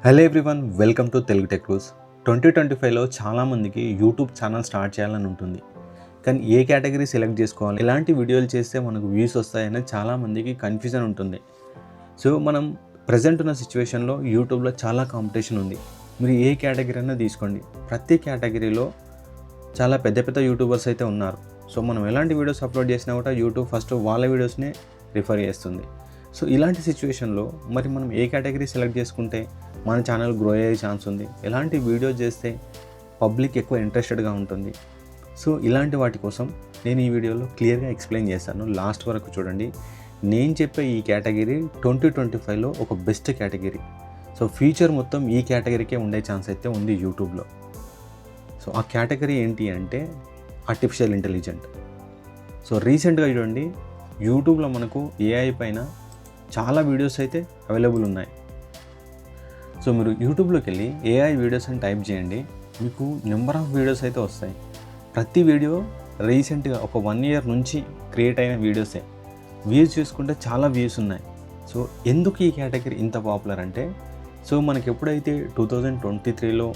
Hello everyone, welcome to Telugu tech rules. 2025లో చాలామందికి YouTube channel start చేయాలని ఉంటుంది. కానీ ఏ కేటగిరీ సెలెక్ట్ చేసుకోవాలి, ఎలాంటి వీడియోలు చేస్తే మనకు వ్యూస్ వస్తాయనేది చాలామందికి కన్ఫ్యూజన్ ఉంటుంది. సో మనం ప్రజెంట్ ఉన్న సిచ్యువేషన్లో యూట్యూబ్లో చాలా కాంపిటీషన్ ఉంది. మీరు ఏ కేటగిరీ అయినా తీసుకోండి, ప్రతి కేటగిరీలో చాలా పెద్ద పెద్ద యూట్యూబర్స్ అయితే ఉన్నారు. సో మనం ఎలాంటి వీడియోస్ అప్లోడ్ చేసినా కూడా యూట్యూబ్ ఫస్ట్ వాళ్ళ వీడియోస్నే రిఫర్ చేస్తుంది. సో ఇలాంటి సిచ్యువేషన్లో మరి మనం ఏ కేటగిరీ సెలెక్ట్ చేసుకుంటే మన ఛానల్ గ్రో అయ్యే ఛాన్స్ ఉంది, ఎలాంటి వీడియోస్ చేస్తే పబ్లిక్ ఎక్కువ ఇంట్రెస్టెడ్గా ఉంటుంది. సో ఇలాంటి వాటి కోసం నేను ఈ వీడియోలో క్లియర్గా ఎక్స్ప్లెయిన్ చేస్తాను. లాస్ట్ వరకు చూడండి. నేను చెప్పే ఈ కేటగిరీ 2025లో ఒక బెస్ట్ కేటగిరీ. సో ఫ్యూచర్ మొత్తం ఈ కేటగిరీకే ఉండే ఛాన్స్ అయితే ఉంది యూట్యూబ్లో. సో ఆ కేటగిరీ ఏంటి అంటే ఆర్టిఫిషియల్ ఇంటెలిజెంట్. సో రీసెంట్గా చూడండి, యూట్యూబ్లో మనకు ఏఐ పైన చాలా వీడియోస్ అయితే అవైలబుల్ ఉన్నాయి. సో మీరు యూట్యూబ్లోకి వెళ్ళి ఏఐ వీడియోస్ అని టైప్ చేయండి, మీకు నెంబర్ ఆఫ్ వీడియోస్ అయితే వస్తాయి. ప్రతి వీడియో రీసెంట్గా ఒక 1 ఇయర్ నుంచి క్రియేట్ అయిన వీడియోసే. వ్యూస్ చూసుకుంటే చాలా వ్యూస్ ఉన్నాయి. సో ఎందుకు ఈ కేటగిరీ ఇంత పాపులర్ అంటే, సో మనకి ఎప్పుడైతే 2023లో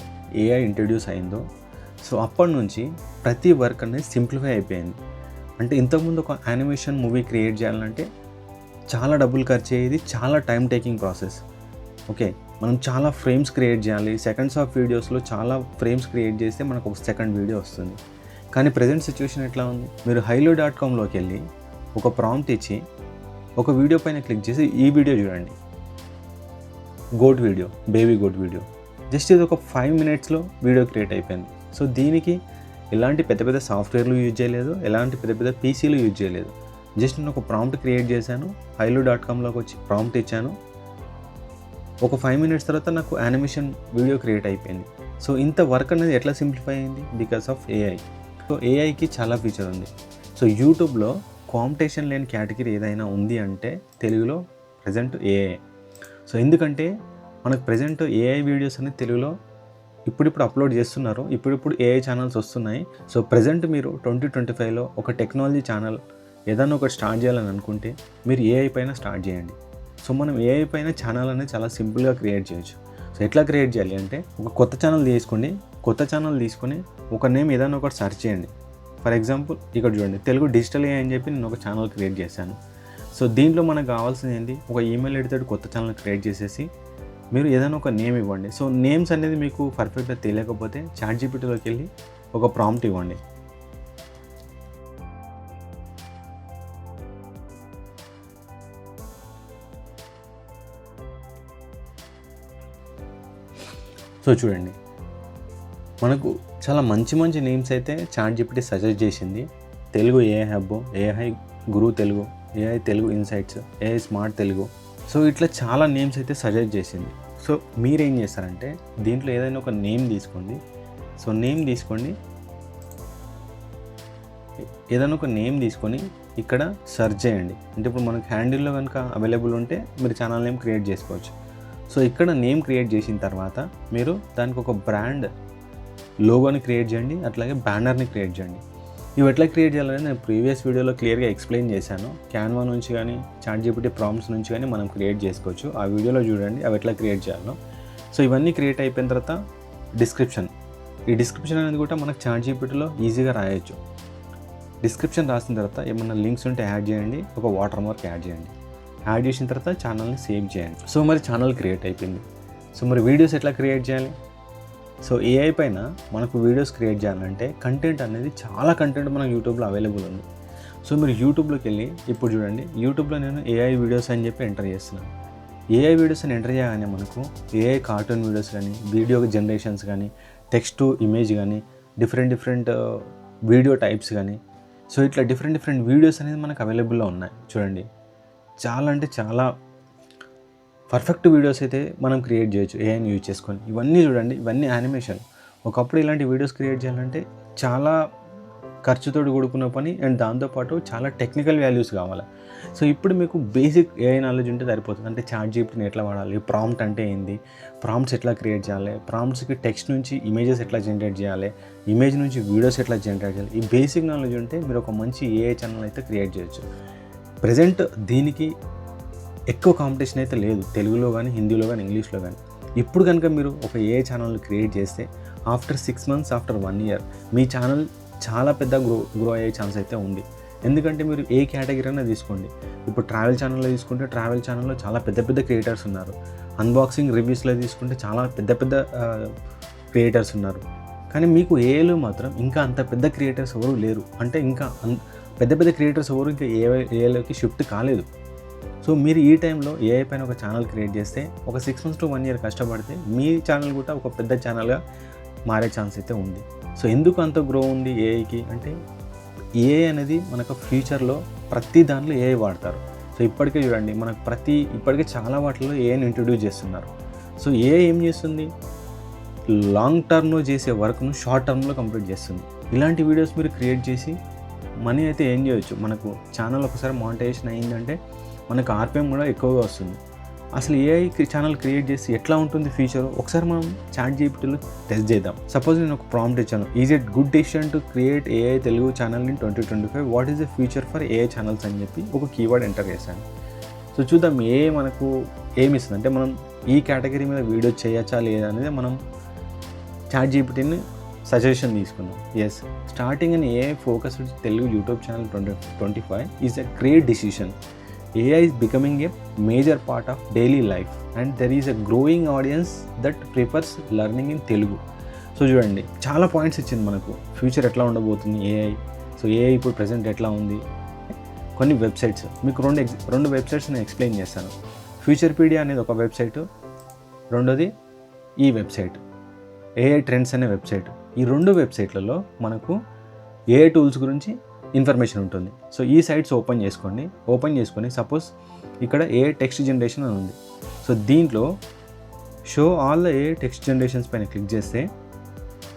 ఏఐ ఇంట్రడ్యూస్ అయిందో, సో అప్పటి నుంచి ప్రతి వర్క్ అనేది సింప్లిఫై అయిపోయింది. అంటే ఇంతకుముందు ఒక యానిమేషన్ మూవీ క్రియేట్ చేయాలంటే చాలా డబ్బులు ఖర్చు అయ్యేది, చాలా టైం టేకింగ్ ప్రాసెస్. ఓకే, మనం చాలా ఫ్రేమ్స్ క్రియేట్ చేయాలి. సెకండ్స్ ఆఫ్ వీడియోస్లో చాలా ఫ్రేమ్స్ క్రియేట్ చేస్తే మనకు ఒక సెకండ్ వీడియో వస్తుంది. కానీ ప్రజెంట్ సిచ్యువేషన్ ఎట్లా ఉంది, మీరు hilo.comలోకి వెళ్ళి ఒక ప్రాంప్ట్ ఇచ్చి ఒక వీడియో పైన క్లిక్ చేసి ఈ వీడియో చూడండి, goat video, baby goat video. Just ఇది ఒక 5 మినిట్స్లో వీడియో క్రియేట్ అయిపోయింది. సో దీనికి ఎలాంటి పెద్ద పెద్ద సాఫ్ట్వేర్లు యూజ్ చేయలేదు, ఎలాంటి పెద్ద పెద్ద పీసీలు యూజ్ చేయలేదు. జస్ట్ నేను ఒక ప్రాంప్ట్ క్రియేట్ చేశాను, hilo.comలోకి వచ్చి ప్రాంప్ట్ ఇచ్చాను, ఒక 5 మినిట్స్ తర్వాత నాకు యానిమేషన్ వీడియో క్రియేట్ అయిపోయింది. సో ఇంత వర్క్ అనేది ఎట్లా సింప్లిఫై అయింది? Because of AI. సో ఏఐకి చాలా ఫీచర్ ఉంది. సో యూట్యూబ్లో కాంపిటీషన్ లేని కేటగిరీ ఏదైనా ఉంది అంటే తెలుగులో ప్రజెంట్ ఏఐ. సో ఎందుకంటే మనకు ప్రజెంట్ ఏఐ వీడియోస్ అనేది తెలుగులో ఇప్పుడిప్పుడు అప్లోడ్ చేస్తున్నారు, ఇప్పుడిప్పుడు ఏఐ ఛానల్స్ వస్తున్నాయి. సో ప్రజెంట్ మీరు 2025లో ఒక టెక్నాలజీ ఛానల్ ఏదైనా ఒకటి స్టార్ట్ చేయాలని అనుకుంటే మీరు ఏఐ పైన స్టార్ట్ చేయండి. సో మనం ఏఐ పైన ఛానల్ అనేది చాలా సింపుల్గా క్రియేట్ చేయొచ్చు. సో ఎట్లా క్రియేట్ చేయాలి అంటే, ఒక కొత్త ఛానల్ తీసుకోండి, కొత్త ఛానల్ తీసుకొని ఒక నేమ్ ఏదైనా ఒకటి సెర్చ్ చేయండి. ఫర్ ఎగ్జాంపుల్ ఇక్కడ చూడండి, తెలుగు డిజిటల్ ఏఐ అని చెప్పి నేను ఒక ఛానల్ క్రియేట్ చేశాను. సో దీంట్లో మనకు కావాల్సింది ఏంటి, ఒక ఈమెయిల్ ఐడితో కొత్త ఛానల్ క్రియేట్ చేసేసి మీరు ఏదైనా ఒక నేమ్ ఇవ్వండి. సో నేమ్స్ అనేది మీకు పర్ఫెక్ట్గా తెలియకపోతే ChatGPTలోకి వెళ్ళి ఒక ప్రాంప్ట్ ఇవ్వండి. సో చూడండి, మనకు చాలా మంచి మంచి నేమ్స్ అయితే ChatGPT సజెస్ట్ చేసింది. Telugu AI hub, AI Guru Telugu, AI Telugu insights, AI smart Telugu. So ఇట్లా చాలా నేమ్స్ అయితే సజెస్ట్ చేసింది. సో మీరేం చేస్తారంటే దీంట్లో ఏదైనా ఒక నేమ్ తీసుకోండి. సో నేమ్ తీసుకోండి, ఏదైనా ఒక నేమ్ తీసుకొని ఇక్కడ సెర్చ్ చేయండి. అంటే ఇప్పుడు మనకు హ్యాండిల్లో కనుక అవైలబుల్ ఉంటే మీరు ఛానల్ నేమ్ క్రియేట్ చేసుకోవచ్చు. సో ఇక్కడ నేమ్ క్రియేట్ చేసిన తర్వాత మీరు దానికి ఒక బ్రాండ్ లోగోని క్రియేట్ చేయండి, అట్లాగే బ్యానర్ని క్రియేట్ చేయండి. ఇవి ఎట్లా క్రియేట్ చేయాలని నేను ప్రీవియస్ వీడియోలో క్లియర్గా ఎక్స్ప్లెయిన్ చేశాను. క్యాన్వా నుంచి కానీ ChatGPT ప్రాంప్ట్స్ నుంచి కానీ మనం క్రియేట్ చేసుకోవచ్చు. ఆ వీడియోలో చూడండి అవి ఎట్లా క్రియేట్ చేయాలో. సో ఇవన్నీ క్రియేట్ అయిపోయిన తర్వాత డిస్క్రిప్షన్, ఈ డిస్క్రిప్షన్ అనేది కూడా మనకు ChatGPTలో ఈజీగా రాయొచ్చు. డిస్క్రిప్షన్ రాసిన తర్వాత ఏమన్నా లింక్స్ ఉంటే యాడ్ చేయండి, ఒక వాటర్ మార్క్ యాడ్ చేయండి. యాడ్ చేసిన తర్వాత ఛానల్ని సేవ్ చేయండి. సో మరి ఛానల్ క్రియేట్ అయిపోయింది. సో మరి వీడియోస్ ఎట్లా క్రియేట్ చేయాలి? సో ఏఐ పైన మనకు వీడియోస్ క్రియేట్ చేయాలంటే కంటెంట్ అనేది చాలా కంటెంట్ మనకు యూట్యూబ్లో అవైలబుల్ ఉంది. సో మీరు యూట్యూబ్లోకి వెళ్ళి ఇప్పుడు చూడండి, యూట్యూబ్లో నేను ఏఐ వీడియోస్ అని చెప్పి ఎంటర్ చేస్తున్నాను. ఏఐ వీడియోస్ అని ఎంటర్ చేయగానే మనకు ఏఐ కార్టూన్ వీడియోస్ కానీ, వీడియో జనరేషన్స్ కానీ, టెక్స్ట్ టు ఇమేజ్ కానీ, డిఫరెంట్ వీడియో టైప్స్ కానీ, సో ఇట్లా డిఫరెంట్ వీడియోస్ అనేది మనకు అవైలబుల్లో ఉన్నాయి. చూడండి, చాలా అంటే చాలా పర్ఫెక్ట్ వీడియోస్ అయితే మనం క్రియేట్ చేయొచ్చు ఏఐని యూజ్ చేసుకొని. ఇవన్నీ చూడండి, ఇవన్నీ యానిమేషన్. ఒకప్పుడు ఇలాంటి వీడియోస్ క్రియేట్ చేయాలంటే చాలా ఖర్చుతో కూడుకున్న పని, అండ్ దాంతోపాటు చాలా టెక్నికల్ వాల్యూస్ కావాలి. సో ఇప్పుడు మీకు బేసిక్ ఏఐ నాలెడ్జ్ ఉంటే సరిపోతుంది. అంటే ChatGPTని ఎట్లా వాడాలి, ప్రాంప్ట్ అంటే ఏంది, ప్రాంప్ట్స్ ఎట్లా క్రియేట్ చేయాలి, ప్రాంప్ట్స్కి టెక్స్ట్ నుంచి ఇమేజెస్ ఎట్లా జనరేట్ చేయాలి, ఇమేజ్ నుంచి వీడియోస్ ఎట్లా జనరేట్ చేయాలి, ఈ బేసిక్ నాలెడ్జ్ ఉంటే మీరు ఒక మంచి ఏఐ ఛానల్ అయితే క్రియేట్ చేయొచ్చు. ప్రజెంట్ దీనికి ఎక్కువ కాంపిటీషన్ అయితే లేదు, తెలుగులో కానీ, హిందీలో కానీ, ఇంగ్లీష్లో కానీ. ఇప్పుడు కనుక మీరు ఒక ఏఐ ఛానల్ క్రియేట్ చేస్తే ఆఫ్టర్ 6 months, ఆఫ్టర్ 1 year మీ ఛానల్ చాలా పెద్ద గ్రో అయ్యే ఛాన్స్ అయితే ఉంది. ఎందుకంటే మీరు ఏ కేటగిరీ అయినా తీసుకోండి. ఇప్పుడు ట్రావెల్ ఛానల్లో తీసుకుంటే ట్రావెల్ ఛానల్లో చాలా పెద్ద పెద్ద క్రియేటర్స్ ఉన్నారు. అన్బాక్సింగ్ రివ్యూస్లో తీసుకుంటే చాలా పెద్ద పెద్ద క్రియేటర్స్ ఉన్నారు. కానీ మీకు ఏఐలో మాత్రం ఇంకా అంత పెద్ద క్రియేటర్స్ ఎవరు లేరు. అంటే ఇంకా పెద్ద పెద్ద క్రియేటర్స్ ఎవరు ఇంకా ఏఐలోకి షిఫ్ట్ కాలేదు. సో మీరు ఈ టైంలో ఏఐ పైన ఒక ఛానల్ క్రియేట్ చేస్తే ఒక 6 months to 1 year కష్టపడితే మీ ఛానల్ కూడా ఒక పెద్ద ఛానల్గా మారే ఛాన్స్ అయితే ఉంది. సో ఎందుకు అంత గ్రో ఉంది ఏఐకి అంటే ఏఐ అనేది మనకు ఫ్యూచర్లో ప్రతి దాంట్లో ఏఐ వాడతారు. సో ఇప్పటికే చూడండి మనకు ఇప్పటికే చాలా వాటిల్లో ఏఐని ఇంట్రడ్యూస్ చేస్తున్నారు. సో ఏఐ ఏం చేస్తుంది, లాంగ్ టర్మ్లో చేసే వర్క్ను షార్ట్ టర్మ్లో కంప్లీట్ చేస్తుంది. ఇలాంటి వీడియోస్ మీరు క్రియేట్ చేసి మనీ అయితే ఏం చేయొచ్చు. మనకు ఛానల్ ఒకసారి మానిటైజేషన్ అయిందంటే మనకు ఆర్పిఎం కూడా ఎక్కువగా వస్తుంది. అసలు ఏఐ ఛానల్ క్రియేట్ చేసి ఎట్లా ఉంటుంది ఫ్యూచర్ ఒకసారి మనం ChatGPTలో టెస్ట్ చేద్దాం. సపోజ్ నేను ఒక ప్రాంప్ట్ ఇచ్చాను, is it good decision to create AI Telugu channel in 2025, what is the future for AI channels అని చెప్పి ఒక కీవర్డ్ ఎంటర్ చేశాను. సో చూద్దాం ఏఐ మనకు ఏమి ఇస్తుంది. అంటే మనం ఈ కేటగిరీ మీద వీడియో చేయొచ్చా లేదా అనేది మనం ChatGPTని సజెషన్ తీసుకున్నాం. Yes, starting in AI focused Telugu YouTube channel 2025 is a great decision. AI is becoming a major part of daily life and there is a growing audience that prefers learning in Telugu. So చూడండి చాలా points ఇచ్చింది మనకు future ఎట్లా ఉండబోతుంది AI. So AI ఇప్పుడు present ఎట్లా ఉంది, కొన్ని వెబ్సైట్స్ మీకు రెండు వెబ్సైట్స్ నేను ఎక్స్ప్లెయిన్ చేస్తాను. ఫ్యూచర్పీడియా అనేది ఒక వెబ్సైటు, రెండోది ఈ వెబ్సైట్ ఏఐ ట్రెండ్స్ అనే వెబ్సైట్. ఈ రెండు వెబ్సైట్లలో మనకు ఏఐ టూల్స్ గురించి ఇన్ఫర్మేషన్ ఉంటుంది. సో ఈ సైట్స్ ఓపెన్ చేసుకొని సపోజ్ ఇక్కడ ఏఐ టెక్స్ట్ జనరేషన్ అని ఉంది. సో దీంట్లో show all the AI text generations పైన క్లిక్ చేస్తే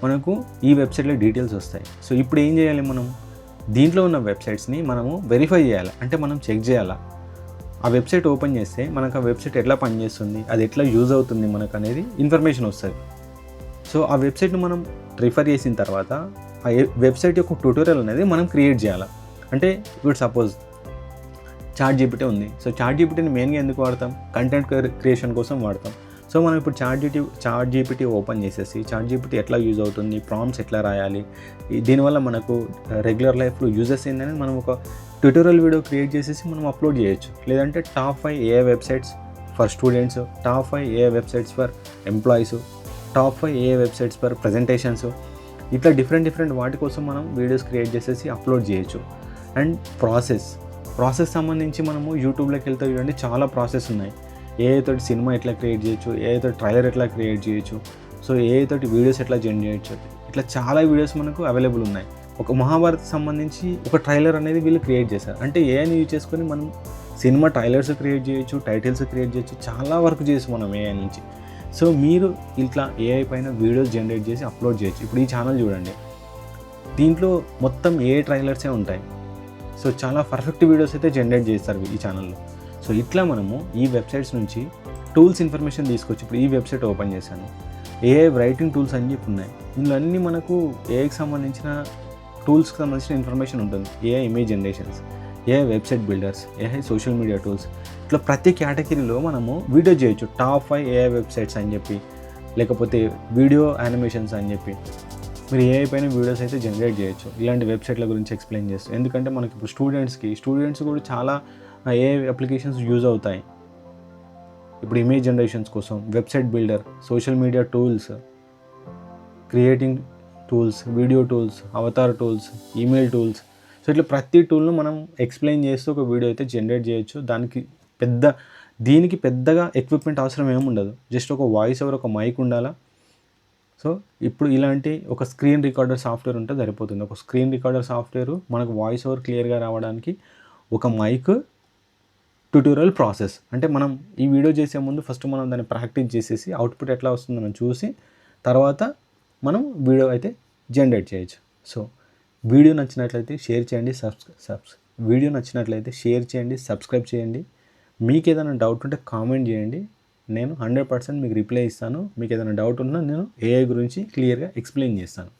మనకు ఈ వెబ్సైట్లో డీటెయిల్స్ వస్తాయి. సో ఇప్పుడు ఏం చేయాలి, మనం దీంట్లో ఉన్న వెబ్సైట్స్ని మనము వెరిఫై చేయాలి. అంటే మనం చెక్ చేయాలా, ఆ వెబ్సైట్ ఓపెన్ చేస్తే మనకు ఆ వెబ్సైట్ ఎట్లా పనిచేస్తుంది, అది ఎట్లా యూజ్ అవుతుంది మనకు అనేది ఇన్ఫర్మేషన్ వస్తుంది. సో ఆ వెబ్సైట్ని మనం రిఫర్ చేసిన తర్వాత ఆ వెబ్సైట్ యొక్క ట్యూటోరియల్ అనేది మనం క్రియేట్ చేయాలి. అంటే ఇప్పుడు సపోజ్ ChatGPT ఉంది. సో ChatGPTని మెయిన్గా ఎందుకు వాడతాం, కంటెంట్ క్రియేషన్ కోసం వాడతాం. సో మనం ఇప్పుడు ChatGPT ఓపెన్ చేసేసి ChatGPT ఎట్లా యూజ్ అవుతుంది, ప్రాంప్ట్స్ ఎట్లా రాయాలి, దీనివల్ల మనకు రెగ్యులర్ లైఫ్లో యూజెస్ ఏందని మనం ఒక ట్యూటోరియల్ వీడియో క్రియేట్ చేసేసి మనం అప్లోడ్ చేయొచ్చు. లేదంటే top 5 AI websites for students, top 5 AI websites for employees, top 5 AI websites for presentations, ఇట్లా డిఫరెంట్ వాటి కోసం మనం వీడియోస్ క్రియేట్ చేసేసి అప్లోడ్ చేయొచ్చు. అండ్ ప్రాసెస్ సంబంధించి మనము యూట్యూబ్లోకి వెళ్తే చూడండి చాలా ప్రాసెస్ ఉన్నాయి. ఏఐ తోటి సినిమా ఎట్లా క్రియేట్ చేయొచ్చు, ఏఐ తోటి ట్రైలర్ ఎట్లా క్రియేట్ చేయొచ్చు, సో ఏఐ తోటి వీడియోస్ ఎట్లా జనరేట్ చేయొచ్చు, ఇట్లా చాలా వీడియోస్ మనకు అవైలబుల్ ఉన్నాయి. ఒక మహాభారత్ సంబంధించి ఒక ట్రైలర్ అనేది వీళ్ళు క్రియేట్ చేశారు. అంటే ఏఐని యూజ్ చేసుకొని మనం సినిమా ట్రైలర్స్ క్రియేట్ చేయొచ్చు, టైటిల్స్ క్రియేట్ చేయొచ్చు, చాలా వర్క్ చేసి మనం ఏఐ నుంచి. సో మీరు ఇట్లా ఏఐ పైన వీడియోస్ జనరేట్ చేసి అప్లోడ్ చేయొచ్చు. ఇప్పుడు ఈ ఛానల్ చూడండి, దీంట్లో మొత్తం ఏఐ ట్రైలర్సే ఉంటాయి. సో చాలా పర్ఫెక్ట్ వీడియోస్ అయితే జనరేట్ చేస్తారు ఈ ఛానల్లో. సో ఇట్లా మనము ఈ వెబ్సైట్స్ నుంచి టూల్స్ ఇన్ఫర్మేషన్ తీసుకొచ్చి ఇప్పుడు ఈ వెబ్సైట్ ఓపెన్ చేశాను, ఏఐ రైటింగ్ టూల్స్ అని చెప్పి ఉన్నాయి. ఇందులో అన్నీ మనకు ఏఐకి సంబంధించిన టూల్స్కి సంబంధించిన ఇన్ఫర్మేషన్ ఉంటుంది. AI image generations, AI website builders, AI social media tools, ఇట్లా ప్రతి కేటగిరీలో మనము వీడియో చేయొచ్చు. టాప్ 5 ఏఐ వెబ్సైట్స్ అని చెప్పి, లేకపోతే వీడియో యానిమేషన్స్ అని చెప్పి మీరు ఏఐ పైన వీడియోస్ అయితే జనరేట్ చేయొచ్చు. ఇలాంటి వెబ్సైట్ల గురించి ఎక్స్ప్లెయిన్ చేస్తాం. ఎందుకంటే మనకి ఇప్పుడు స్టూడెంట్స్ కూడా చాలా ఏఐ అప్లికేషన్స్ యూజ్ అవుతాయి. ఇప్పుడు ఇమేజ్ జనరేషన్స్ కోసం website builder, social media tools, creating tools, video tools, Avatar tools, email tools. So ఇట్లా ప్రతి టూల్ను మనం ఎక్స్ప్లెయిన్ చేస్తూ ఒక వీడియో అయితే జనరేట్ చేయొచ్చు. దీనికి పెద్దగా ఎక్విప్మెంట్ అవసరం ఏముండదు. జస్ట్ ఒక వాయిస్ ఓవర్, ఒక మైక్ ఉండాలా. సో ఇప్పుడు ఇలాంటి ఒక స్క్రీన్ రికార్డర్ సాఫ్ట్వేర్ ఉంటే సరిపోతుంది. ఒక స్క్రీన్ రికార్డర్ సాఫ్ట్వేర్ మనకు వాయిస్ ఓవర్ క్లియర్గా రావడానికి, ఒక మైక్, ట్యూటోరియల్ ప్రాసెస్. అంటే మనం ఈ వీడియో చేసే ముందు ఫస్ట్ మనం దాన్ని ప్రాక్టీస్ చేసేసి అవుట్పుట్ ఎట్లా వస్తుందో మనం చూసి తర్వాత మనం వీడియో అయితే జనరేట్ చేయొచ్చు. సో వీడియో నచ్చినట్లయితే షేర్ చేయండి, సబ్స్క్రైబ్ చేయండి. మీకు ఏదైనా డౌట్ ఉంటే కామెంట్ చేయండి, నేను 100% మీకు రిప్లై ఇస్తాను. మీకు ఏదైనా డౌట్ ఉన్నా నేను ఏఐ గురించి క్లియర్గా ఎక్స్ప్లెయిన్ చేస్తాను.